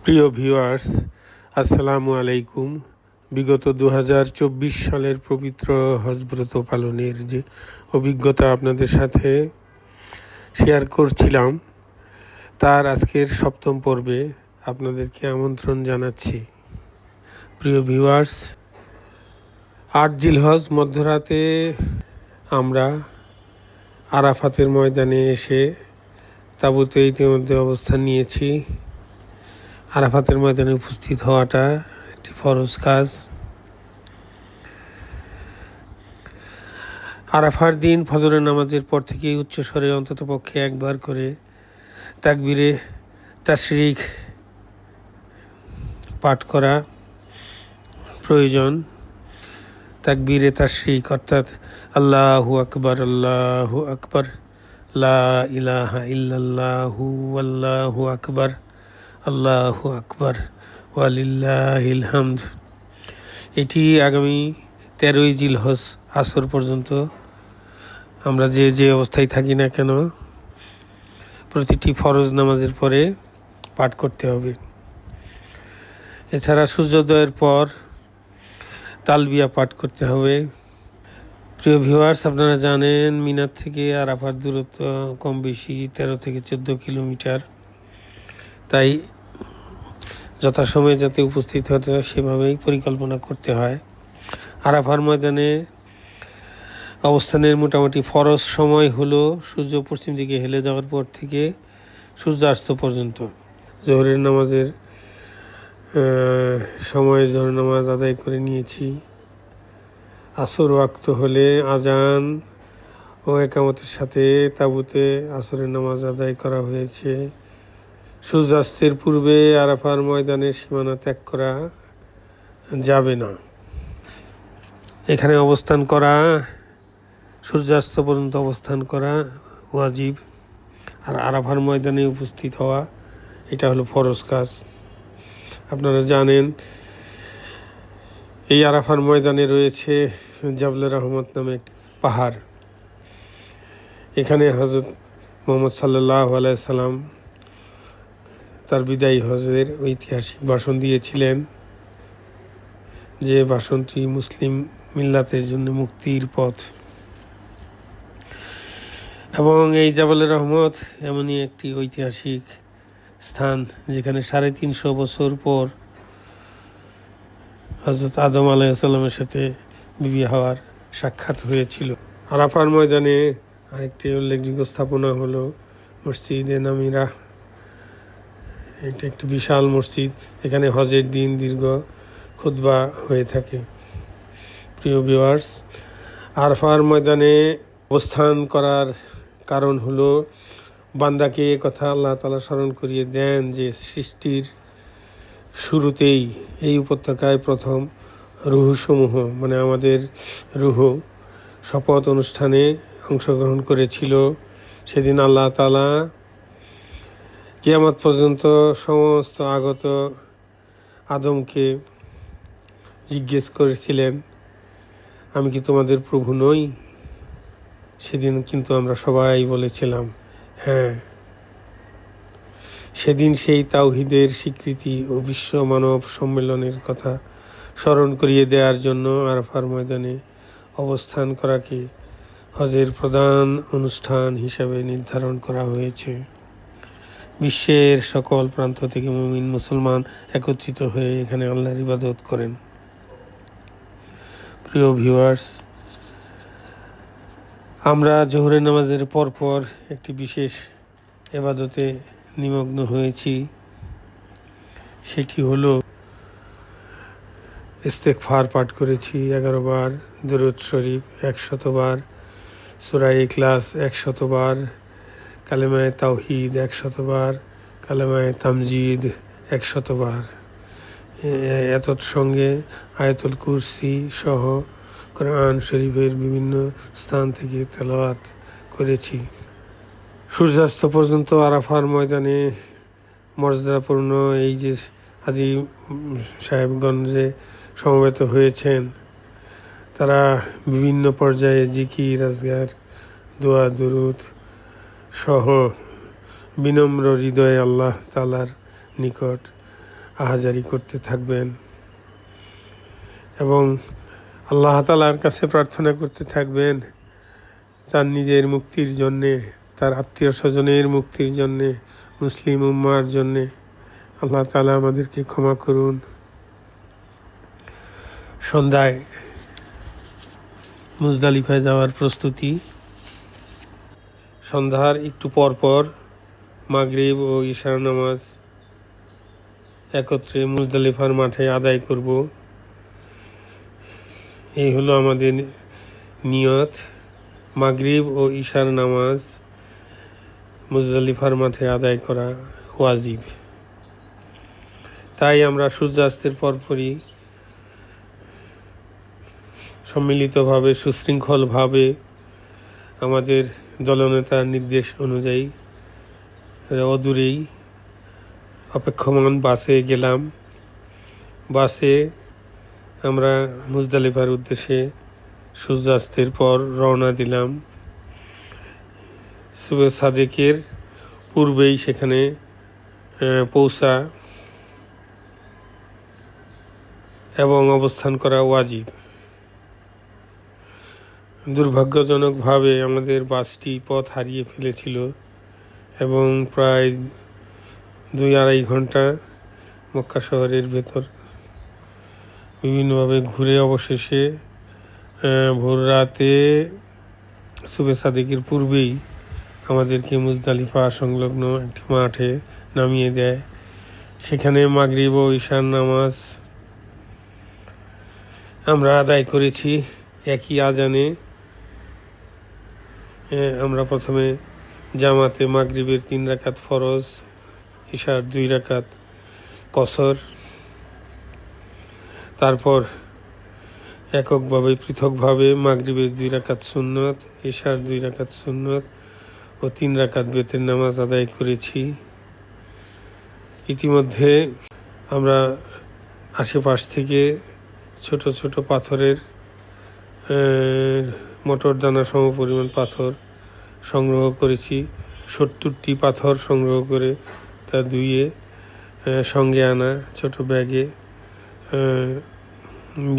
প্রিয় ভিউয়ার্স, আসসালামু আলাইকুম। বিগত 2024 সালের পবিত্র হজ ব্রত পালনের যে অভিজ্ঞতা আপনাদের সাথে শেয়ার করছিলাম, তার আজকের সপ্তম পর্বে আপনাদেরকে আমন্ত্রণ জানাচ্ছি। প্রিয় ভিউয়ার্স, 8 জিলহজ মধ্যরাতে আমরা আরাফাতের ময়দানে এসে তাঁবুতে ইতিমধ্যে অবস্থান নিয়েছি। আরাফাতের ময়দানে উপস্থিত হওয়াটা একটি ফরজ কাজ। আরাফার দিন ফজরের নামাজের পর থেকে উচ্চস্বরে অন্ততপক্ষে একবার করে তাকবীরে তাশরিক পাঠ করা প্রয়োজন। তাকবীরে তাশরিক অর্থাৎ আল্লাহু আকবার, আল্লাহু আকবার, লা ইলাহা ইল্লাল্লাহু আল্লাহু আকবার, আল্লাহু আকবার, ওয়ালিল্লাহিল হামদ। এটি আগামী 13ই জিলহজ আসর পর্যন্ত আমরা যে অবস্থায় থাকি না কেন প্রতিটি ফরজ নামাজের পরে পাঠ করতে হবে। এছাড়া সূর্যোদয়ের পর তালবিয়া পাঠ করতে হবে। প্রিয় ভিউয়ার্স, আপনারা জানেন মিনার থেকে আরাফার দূরত্ব কম বেশি 13 থেকে 14 কিলোমিটার। তাই যথাসময়ে যাতে উপস্থিত হতে হয় সেভাবেই পরিকল্পনা করতে হয়। আরাফার ময়দানে অবস্থানের মোটামুটি ফরজ সময় হলো সূর্য পশ্চিম দিকে হেলে যাওয়ার পর থেকে সূর্যাস্ত পর্যন্ত। জোহরের নামাজের সময় জোহর নামাজ আদায় করে নিয়েছি। আসর ওয়াক্ত হলে আজান ও একামতের সাথে তাঁবুতে আসরের নামাজ আদায় করা হয়েছে। সূর্যাস্তের পূর্বে আরাফার ময়দানের সীমানা ত্যাগ করা যাবে না। এখানে অবস্থান করা, সূর্যাস্ত পর্যন্ত অবস্থান করা ওয়াজিব, আর আরাফার ময়দানে উপস্থিত হওয়া এটা হলো ফরজ কাজ। আপনারা জানেন এই আরাফার ময়দানে রয়েছে জাবলে রহমত নামে একটি পাহাড়। এখানে হযরত মুহাম্মদ সাল্লাল্লাহু আলাইহি সাল্লাম তার বিদায়ী হজের ঐতিহাসিক ভাষণ দিয়েছিলেন, যে ভাষণটি মুসলিম মিল্লাতের জন্য মুক্তির পথ। এবং এই জাবলে রহমত এমনই একটি ঐতিহাসিক স্থান যেখানে 350 বছর পর হযরত আদম আলাইহিস সালামের সাথে বিবি হাওয়ার সাক্ষাৎ হয়েছিল। আরাফার ময়দানে আরেকটি উল্লেখযোগ্য স্থাপনা হলো মসজিদে নামিরা। এটা একটি বিশাল মসজিদ, এখানে হজের দিন দীর্ঘ খুতবা হয়ে থাকে। প্রিয় ভিউয়ার্স, আরাফার ময়দানে অবস্থান করার কারণ হলো বান্দাকে কথা আল্লাহ তাআলা স্মরণ করিয়ে দেন যে সৃষ্টির শুরুতেই এই উপত্যকায় প্রথম রুহসমূহ মানে আমাদের রুহ শপথ অনুষ্ঠানে অংশগ্রহণ করেছিল। সেদিন আল্লাহ তাআলা কিয়ামত পর্যন্ত সমস্ত আগত আদমকে জিজ্ঞেস করেছিলেন, আমি কি তোমাদের প্রভু নই? সেদিন কিন্তু আমরা সবাই বলেছিলাম হ্যাঁ। সেদিন সেই তাওহীদের স্বীকৃতি ও বিশ্ব মানব সম্মেলনের কথা স্মরণ করিয়ে দেওয়ার জন্য আরাফার ময়দানে অবস্থান করাকে হজের প্রধান অনুষ্ঠান হিসাবে নির্ধারণ করা হয়েছে। বিশ্বের সকল প্রান্ত থেকে মুমিন মুসলমান একত্রিত হয়ে এখানে আল্লাহর ইবাদত করেন। প্রিয় ভিউয়ার্স, আমরা জোহরের নামাজের পরপর একটি বিশেষ ইবাদতে নিমগ্ন হয়েছি। সেটি হলো ইস্তেগফার পাঠ করেছি 11 বার, দুরূদ শরীফ 100 বার, সূরা ইখলাস 100 বার, কালেমায়ে তাওহীদ 100 বার, কালেমায়ে তামজিদ 100 বার। এত সঙ্গে আয়াতুল কুরসি সহ কোরআন শরীফের বিভিন্ন স্থান থেকে তেলাওয়াত করেছি। সূর্যাস্ত পর্যন্ত আরাফার ময়দানে মর্যাদাপূর্ণ এই যে হাজী সাহেবগণ যে সমবেত হয়েছেন, তারা বিভিন্ন পর্যায়ে জিকির আজগার দোয়া দুরুদ সহ বিনম্র হৃদয়ে আল্লাহ তাআলার নিকট আহাজারি করতে থাকবেন এবং আল্লাহ তাআলার কাছে প্রার্থনা করতে থাকবেন তার নিজের মুক্তির জন্যে, তার আত্মীয় স্বজনের মুক্তির জন্যে, মুসলিম উম্মার জন্যে। আল্লাহ তাআলা আমাদেরকে ক্ষমা করুন। সন্ধ্যায় মুজদালিফায় যাওয়ার প্রস্তুতি। সন্ধ্যার একটু পর পর মাগরিব ও ইশার নামাজ একত্রে মুজদালিফার মাঠে আদায় করব। এই হলো আমাদের নিয়ত। মাগরিব ও ইশার নামাজ মুজদালিফার মাঠে আদায় করা ওয়াজিব। তাই আমরা সূর্যাস্তের পরপরই সম্মিলিতভাবে সুশৃঙ্খলভাবে আমাদের দলনেতার নির্দেশ অনুযায়ী অদূরেই অপেক্ষমান বাসে গেলাম। বাসে আমরা মুজদালিফার উদ্দেশ্যে সূর্যাস্তের পর রওনা দিলাম। সুবে সাদেকের পূর্বেই সেখানে পৌঁছা এবং অবস্থান করা ওয়াজিব। দুর্ভাগ্যজনকভাবে আমাদের বাসটি পথ হারিয়ে ফেলেছিল এবং প্রায় 2-2.5 ঘন্টা মক্কা শহরের ভেতর বিভিন্নভাবে ঘুরে অবশেষে ভোর রাতে সুবে সাদেকের পূর্বেই আমাদেরকে মুজদালিফা সংলগ্ন একটি মাঠে নামিয়ে দেয়। সেখানে মাগরিব ও ইশার নামাজ আমরা আদায় করেছি একই আজানে। আমরা প্রথমে জামাতে মাগরিবের 3 রাকাত ফরজ, ইশার 2 রাকাত কসর, তারপর এককভাবে পৃথকভাবে মাগরিবের 2 রাকাত সুন্নত, ইশার 2 রাকাত সুন্নত ও 3 রাকাত বেতের নামাজ আদায় করেছি। ইতিমধ্যে আমরা আশেপাশ থেকে ছোট ছোট পাথরের মটর দানা সমপরিমাণ পাথর সংগ্রহ করেছি। 70টি পাথর সংগ্রহ করে তা ধুয়ে সঙ্গে আনা ছোট ব্যাগে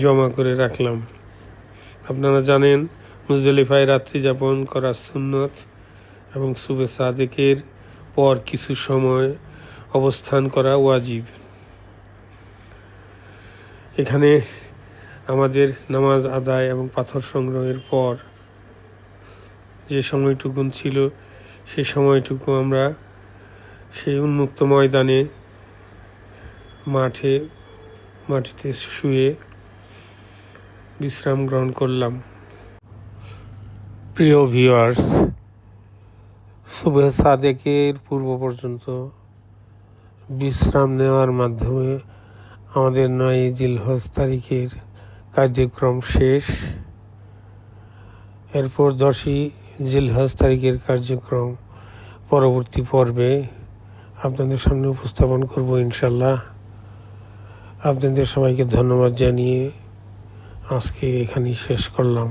জমা করে রাখলাম। আপনারা জানেন মুজদালিফায় রাত্রি যাপন করা সুন্নত এবং সুবে সাদেকের পর কিছু সময় অবস্থান করা ওয়াজিব। এখানে আমাদের নামাজ আদায় এবং পাথর সংগ্রহের পর যে সময়টুকু ছিল সেই সময়টুকু আমরা সেই উন্মুক্ত ময়দানে মাটিতে শুয়ে বিশ্রাম গ্রহণ করলাম। প্রিয় ভিউয়ার্স, সুবে সাদেকের পূর্ব পর্যন্ত বিশ্রাম নেওয়ার মাধ্যমে আমাদের 9 জিলহজ তারিখের কার্যক্রম শেষ। এরপর 10 জিলহজ তারিখের কার্যক্রম পরবর্তী পর্বে আপনাদের সামনে উপস্থাপন করব ইনশাল্লাহ। আপনাদের সবাইকে ধন্যবাদ জানিয়ে আজকে এখানেই শেষ করলাম।